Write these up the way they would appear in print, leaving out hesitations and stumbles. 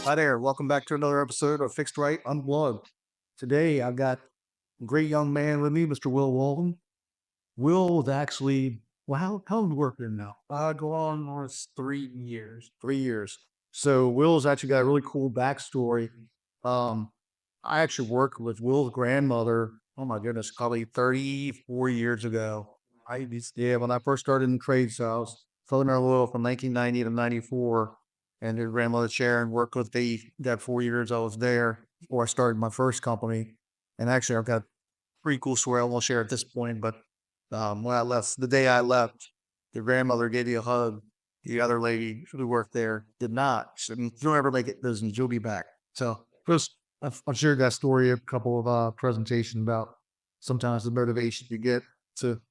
Hi there. Welcome back to another episode of Fixed Right Unplugged. Today, I've got a great young man with me, Mr. Will Walton. Will is actually, well, how old working now? Go on almost 3 years. 3 years. So, Will's actually got a really cool backstory. Um, I actually worked with Will's grandmother, oh my goodness, probably 34 years ago. Yeah, when I first started in the trade sales, Southern Oil from 1990 to 94. And your grandmother Sharon worked with the that 4 years I was there before I started my first company. And actually, I've got a pretty cool story I won't share at this point. But when I left, the day I left, your grandmother gave you a hug. The other lady who worked there did not. She said, "If you don't ever make it, doesn't you'll be back." So first, I've shared that story a couple of presentations about sometimes the motivation you get to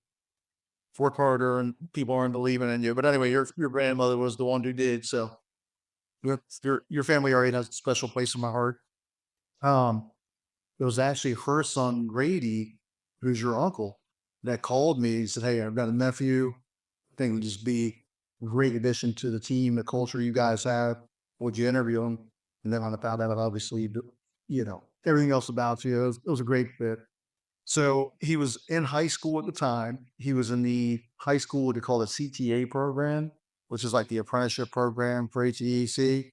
work harder and people aren't believing in you. But anyway, your grandmother was the one who did. So your family already has a special place in my heart. Um, it was actually her son Grady, who's your uncle, that called me. He said, "Hey, I've got a nephew. I think it would just be a great addition to the team, the culture you guys have. Would you interview him?" And then I found out, obviously, everything else about you. It was a great fit. So he was in high school at the time. He was in the high school, what they call the CTA program, which is like the apprenticeship program for HVAC.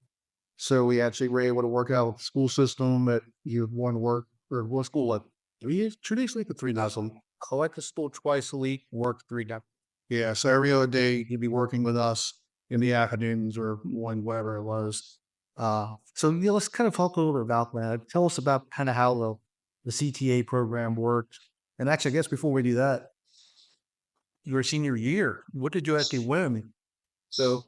So we actually were able to work out with the school system that you want to work or what school like 3 years, 2 days a week or 3 days a week. Collect the school twice a week, work 3 days. Yeah. So every other day he'd be working with us in the afternoons or one whatever it was. Let's kind of talk a little bit about that. Tell us about kind of how the CTA program worked. And actually, I guess before we do that, your senior year, what did you actually win? So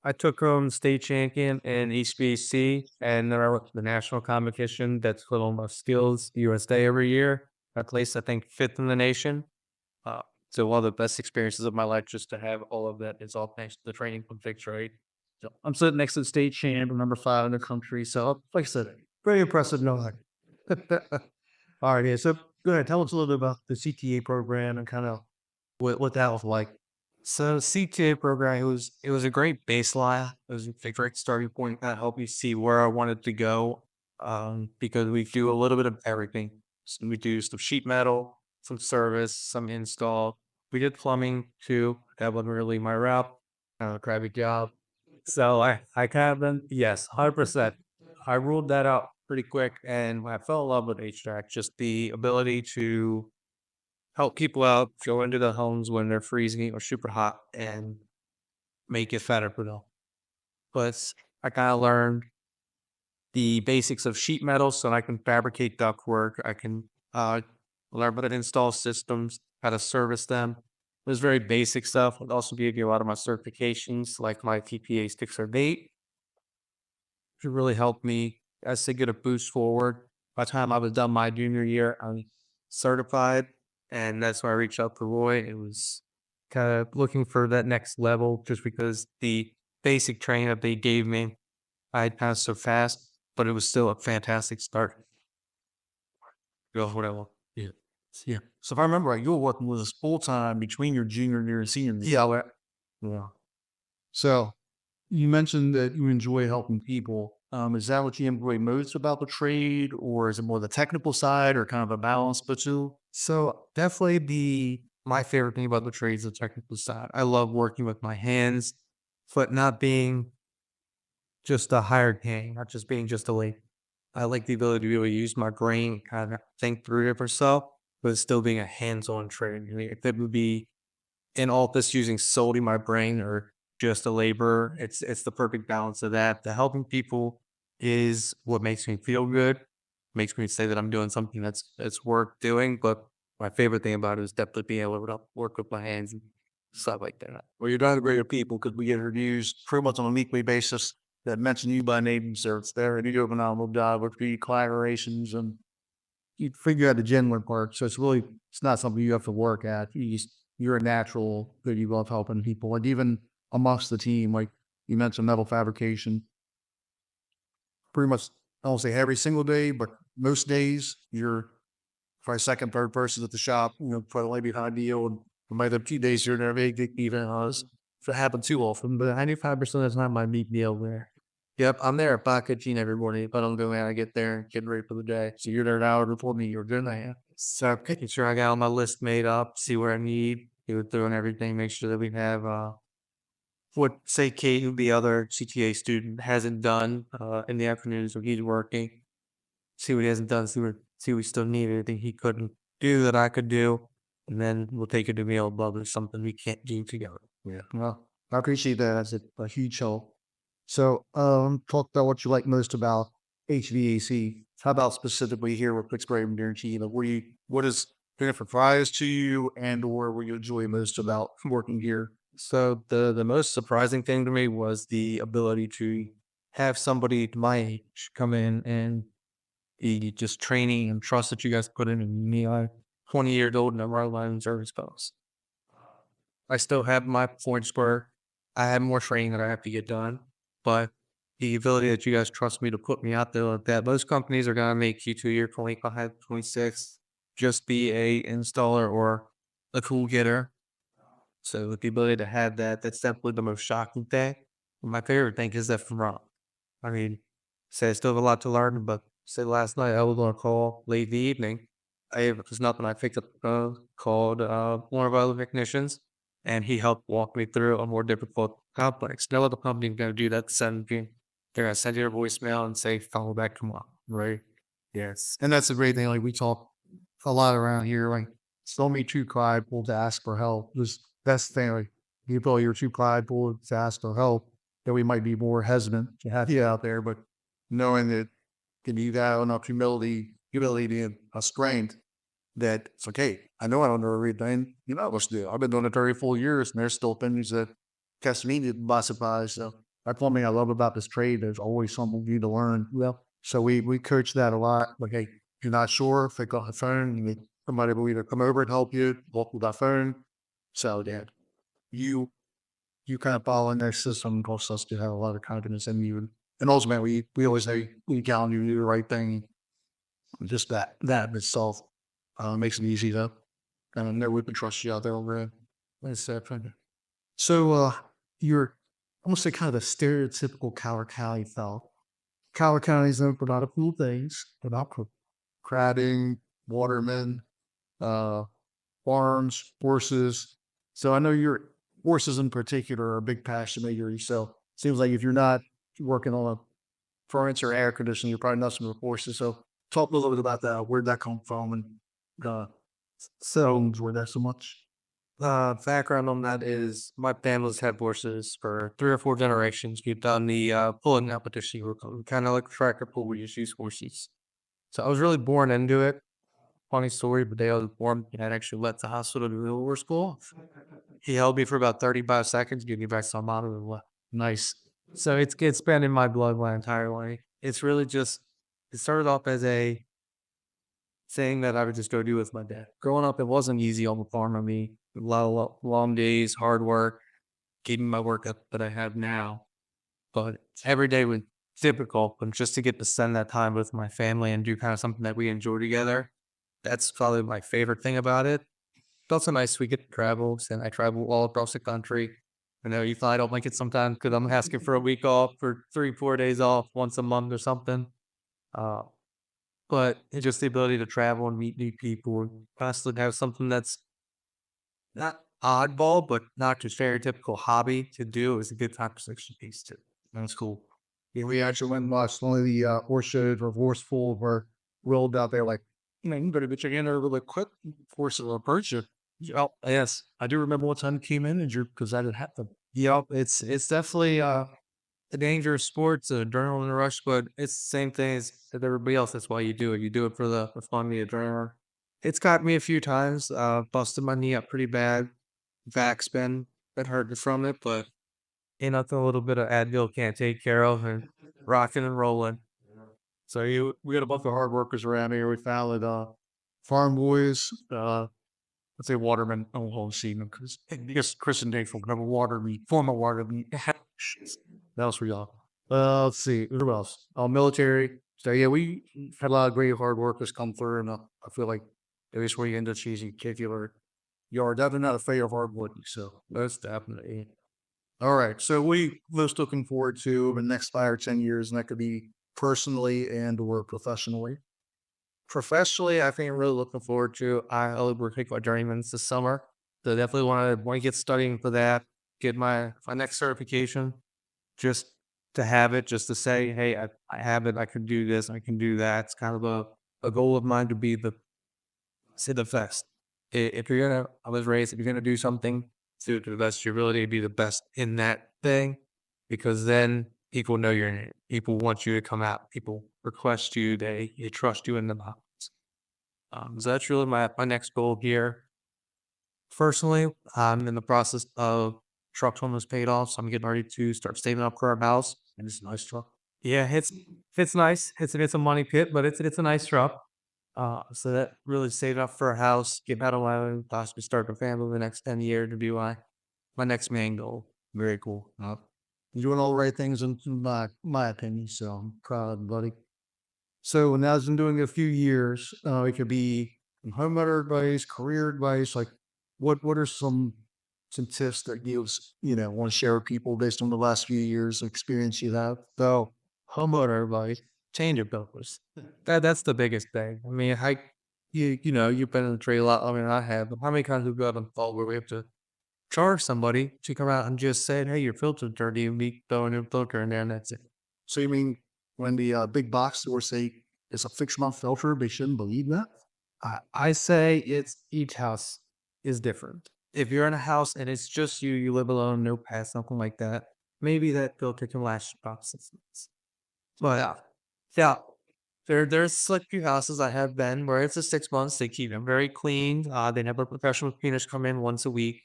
I took home state champion in HVAC, and then I went to the national competition that's Little of Skills USA every year. I placed, I think, fifth in the nation. So one of the best experiences of my life just to have all of that is all thanks to the training from Fixed Right. So I'm sitting next to the state champ, number 5 in the country. So, like I said, very impressive knowing. All right, yeah. So, go ahead. Tell us a little bit about the CTA program and kind of what that was like. So CTA program, it was a great baseline. It was a great starting point, kind of help you see where I wanted to go. Because we do a little bit of everything. So we do some sheet metal, some service, some install. We did plumbing too. That wasn't really my route. Kind of a crappy job. So I kind of been, yes, 100%. I ruled that out pretty quick, and I fell in love with HVAC. Just the ability to help people out, go into the homes when they're freezing or super hot and make it better for them. But I kind of learned the basics of sheet metal so I can fabricate ductwork. I can learn how to install systems, how to service them. It was very basic stuff. It also gave you a lot of my certifications, like my TPA 6 or 8, to really help me as to get a boost forward. By the time I was done my junior year, I'm certified, and that's why I reached out to Roy. It was kind of looking for that next level, just because the basic training that they gave me, I had passed so fast, but it was still a fantastic start. Go for what I want. Yeah. Yeah. So if I remember right, you were working with us full time between your junior year and senior year. Yeah. So you mentioned that you enjoy helping people. Is that what you enjoy most about the trade, or is it more the technical side, or kind of a balance between? So definitely my favorite thing about the trade is the technical side. I love working with my hands, but not being just a hired hand, not just being just a labor. I like the ability to be able to use my brain, kind of think through it myself, but still being a hands-on trader. If it would be in office using solely my brain or just a laborer, it's the perfect balance of that. The helping people is what makes me feel good, makes me say that I'm doing something that's worth doing. But my favorite thing about it is definitely being able to work with my hands and stuff like that. Well, you're not a great people because we get reviews pretty much on a weekly basis that mention you by name and service there, and you do a phenomenal job with the collaborations and you figure out the genuine part. So it's not something you have to work at. You're a natural that you love helping people, and even amongst the team, like you mentioned, metal fabrication. Pretty much, I don't say every single day, but most days you're probably second, third person at the shop. Probably behind the old. Might have 2 days here and there, maybe even us. If it happen too often, but 95% of the time I meet Neil there. Yep, I'm there at 5:15 every morning, but I'm going I get there and getting ready for the day. So you're there an hour before me. You're doing that. Yeah. So making sure I got all my list made up, see what I need, go through and everything, make sure that we have what say Kate, the other CTA student, hasn't done in the afternoons when he's working. See what he hasn't done, see what we still need, anything he couldn't do that I could do, and then we'll take it to meal above there's something we can't do together. Yeah. Well, I appreciate that. That's a huge help. So, talk about what you like most about HVAC. How about specifically here with Fixed Right Guarantee? Like, what is benefit prize to you, and or what you enjoy most about working here? So the most surprising thing to me was the ability to have somebody my age come in and the just training and trust that you guys put in me. I'm 20 years old and I'm right line service post. I still have my points where I have more training that I have to get done, but the ability that you guys trust me to put me out there like that, most companies are gonna make you 2 year 25, 26, just be a installer or a tool getter. So with the ability to have that, that's definitely the most shocking thing. My favorite thing is that from wrong. I mean, say I still have a lot to learn, but say last night I was on a call late in the evening. There's nothing. I picked up the phone, called one of our other technicians, and he helped walk me through a more difficult complex. No other company is going to do that. They're going to send you a voicemail and say, follow back tomorrow. Right. Yes. And that's a great thing. Like we talk a lot around here. Like, don't be too prideful to ask for help. Just that's the thing. Like, people, you're too prideful to ask for help, that we might be more hesitant to have you out there. But knowing that can you have enough humility and a strength that it's like, hey, I know I don't know everything. You know what to do. I've been doing it 34 years, and there's still things that catch me by surprise. So that's one thing I love about this trade. There's always something new to learn. Well, so we coach that a lot. Like, hey, you're not sure, pick up the phone. You need somebody will either come over and help you, walk with that phone. So yeah, you you kind of follow in their system, causes us to have a lot of confidence in you. And ultimately, we always say we count you to do the right thing. Just that in itself makes it easy to know we can trust you out there over there. That's so you're almost like kind of the stereotypical Coward County fellow. Coward County is known for a lot of cool things, about crabbing, watermen, uh, farms, horses. So I know your horses in particular are a big passion of yours. So seems like if you're not working on a furniture or air conditioning, you're probably not with horses. So talk a little bit about that. Where'd that come from, and uh, So were there so much? background on that is my family's had horses for 3 or 4 generations. We've done the pulling competition. We're kind of like tractor pull. We just use horses. So I was really born into it. Funny story, but day I was born, my dad actually left the hospital to do over school. He held me for about 35 seconds, gave me back to my mom and left. Nice. So it's been in my blood my entire life. It's really just it started off as a thing that I would just go do with my dad. Growing up, it wasn't easy on the farm. I mean, a lot of long days, hard work, keeping my work up that I have now. But every day was difficult, but just to get to spend that time with my family and do kind of something that we enjoy together, that's probably my favorite thing about it. It's also nice we get to travel, and I travel all across the country. I know you probably don't like it sometimes because I'm asking for a week off or 3, 4 days off once a month or something. Uh, but it's just the ability to travel and meet new people and constantly have something that's not oddball, but not your stereotypical hobby to do is a good conversation piece too. That's cool. Yeah, we actually went and watched one of the horse shows or horse full where rolled out there like, man, you better get your hand there really quick. Horse will approach you. Oh, yes. I do remember one time you came in injured because that had happened. Yep, it's definitely a dangerous sport, it's an adrenaline rush, but it's the same thing as everybody else. That's why you do it. You do it for the fun, the adrenaline. It's got me a few times. Busted my knee up pretty bad. Back's been hurting from it, but nothing a little bit of Advil can't take care of, and rocking and rolling. So we got a bunch of hard workers around here. We found that farm boys, let's say watermen. I won't see them because I guess Chris and Dave will have a water meet, form a water meet. That was for y'all. Let's see, who else? Military. So yeah, we had a lot of great hard workers come through, and I feel like at least where you end up choosing particular, you are definitely not afraid of hard work. So Most definitely. All right. So we most looking forward to the next 5 or 10 years, and that could be personally and or professionally. Professionally, I think I'm really looking forward to. I'll be working for journeyman's this summer. So definitely want to get studying for that. Get my next certification, just to have it, just to say, hey, I have it. I can do this. I can do that. It's kind of a goal of mine to be the say the best. If you're gonna, I was raised. If you're gonna do something, do it to the best of your ability. Be the best in that thing, because then people know you're in it. People want you to come out. People request you. They trust you in the box. So that's really my next goal here. Personally, I'm in the process of truck loan was paid off, so I'm getting ready to start saving up for our house. And it's a nice truck. Yeah, it's nice. It's a money pit, but it's a nice truck. So that really saved up for a house, get out of loan, possibly start a family the next 10 years to be my next main goal. Very cool. You're doing all the right things in my opinion. So I'm proud, buddy. So now it's been doing it a few years. It could be homeowner advice, career advice. Like, what are some tips that want to share with people based on the last few years of experience you have? So homeowner advice, change your filters. That's the biggest thing. I mean, you've been in the trade a lot. I mean, I have. How many times have we gotten a fault where we have to charge somebody to come out and just say, "Hey, your filter's dirty," and we throw a new filter in there, and that's it. So you mean when the big box stores say it's a fixed month filter, they shouldn't believe that? I say it's each house is different. If you're in a house and it's just you, you live alone, no pets, something like that, maybe that filter can last about 6 months. But yeah, there's like few houses I have been where it's a 6 months. They keep them very clean. They have a professional cleaners come in once a week.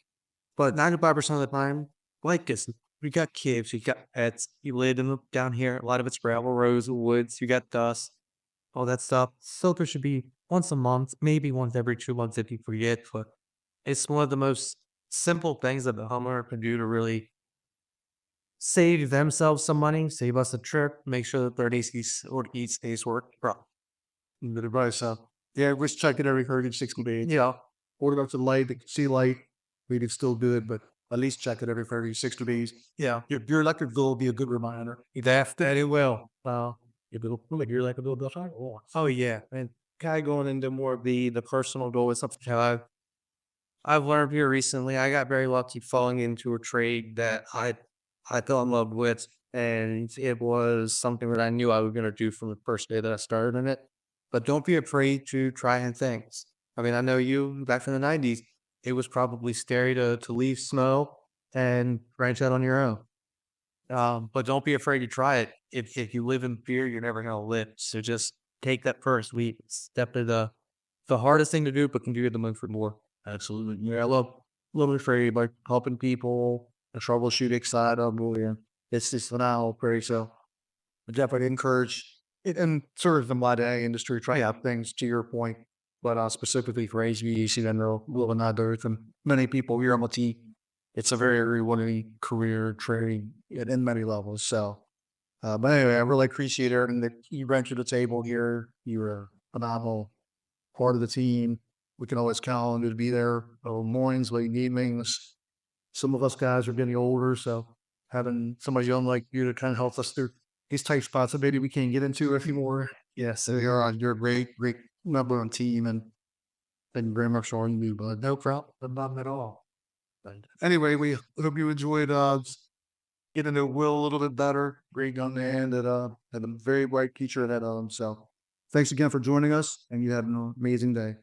But 95% of the time, like this, we got kids, we got pets. You live in down here. A lot of it's gravel roads, woods. You got dust, all that stuff. Filter should be once a month, maybe once every 2 months if you forget. But it's one of the most simple things that the homeowner can do to really save themselves some money, save us a trip, make sure that their AC or heat stays working properly. Good advice, huh? Yeah, we should check it every 30 to 60 days. Yeah, Order up to the light, they can see light. We can still do it, but at least check it every 30 to 60 days. yeah. Your electric bill will be a good reminder. That it will. Like your electric bill goes on. Oh yeah, and kind of going into more of the personal goal is something that I've learned here recently. I got very lucky falling into a trade that I fell in love with, and it was something that I knew I was going to do from the first day that I started in it. But don't be afraid to try new things. I mean, I know you back in the '90s. It was probably scary to leave snow and branch out on your own. But don't be afraid to try it. If you live in fear, you're never gonna live. So just take that first leap. Step to the hardest thing to do, but can do it the most for more. Absolutely. Yeah, I love it for like helping people, the troubleshooting side of it. Yeah. It's just phenomenal, pretty so. I definitely encourage it and sort of the modern industry try out things to your point, but specifically for HVAC and will and others and many people here on the team. It's a very rewarding career training in many levels. So, but anyway, I really appreciate everything that you bring to the table here. You're a phenomenal part of the team. We can always count on you to be there mornings, late evenings. Some of us guys are getting older, so having somebody young like you to kind of help us through these tight spots that maybe we can't get into anymore. Yeah, so you're a great member on the team, and thank you very much for all you do, bud. No problem. Not at all. But anyway, we hope you enjoyed getting to know Will a little bit better. Great young man that had a very bright future ahead of him. So thanks again for joining us, and you have an amazing day.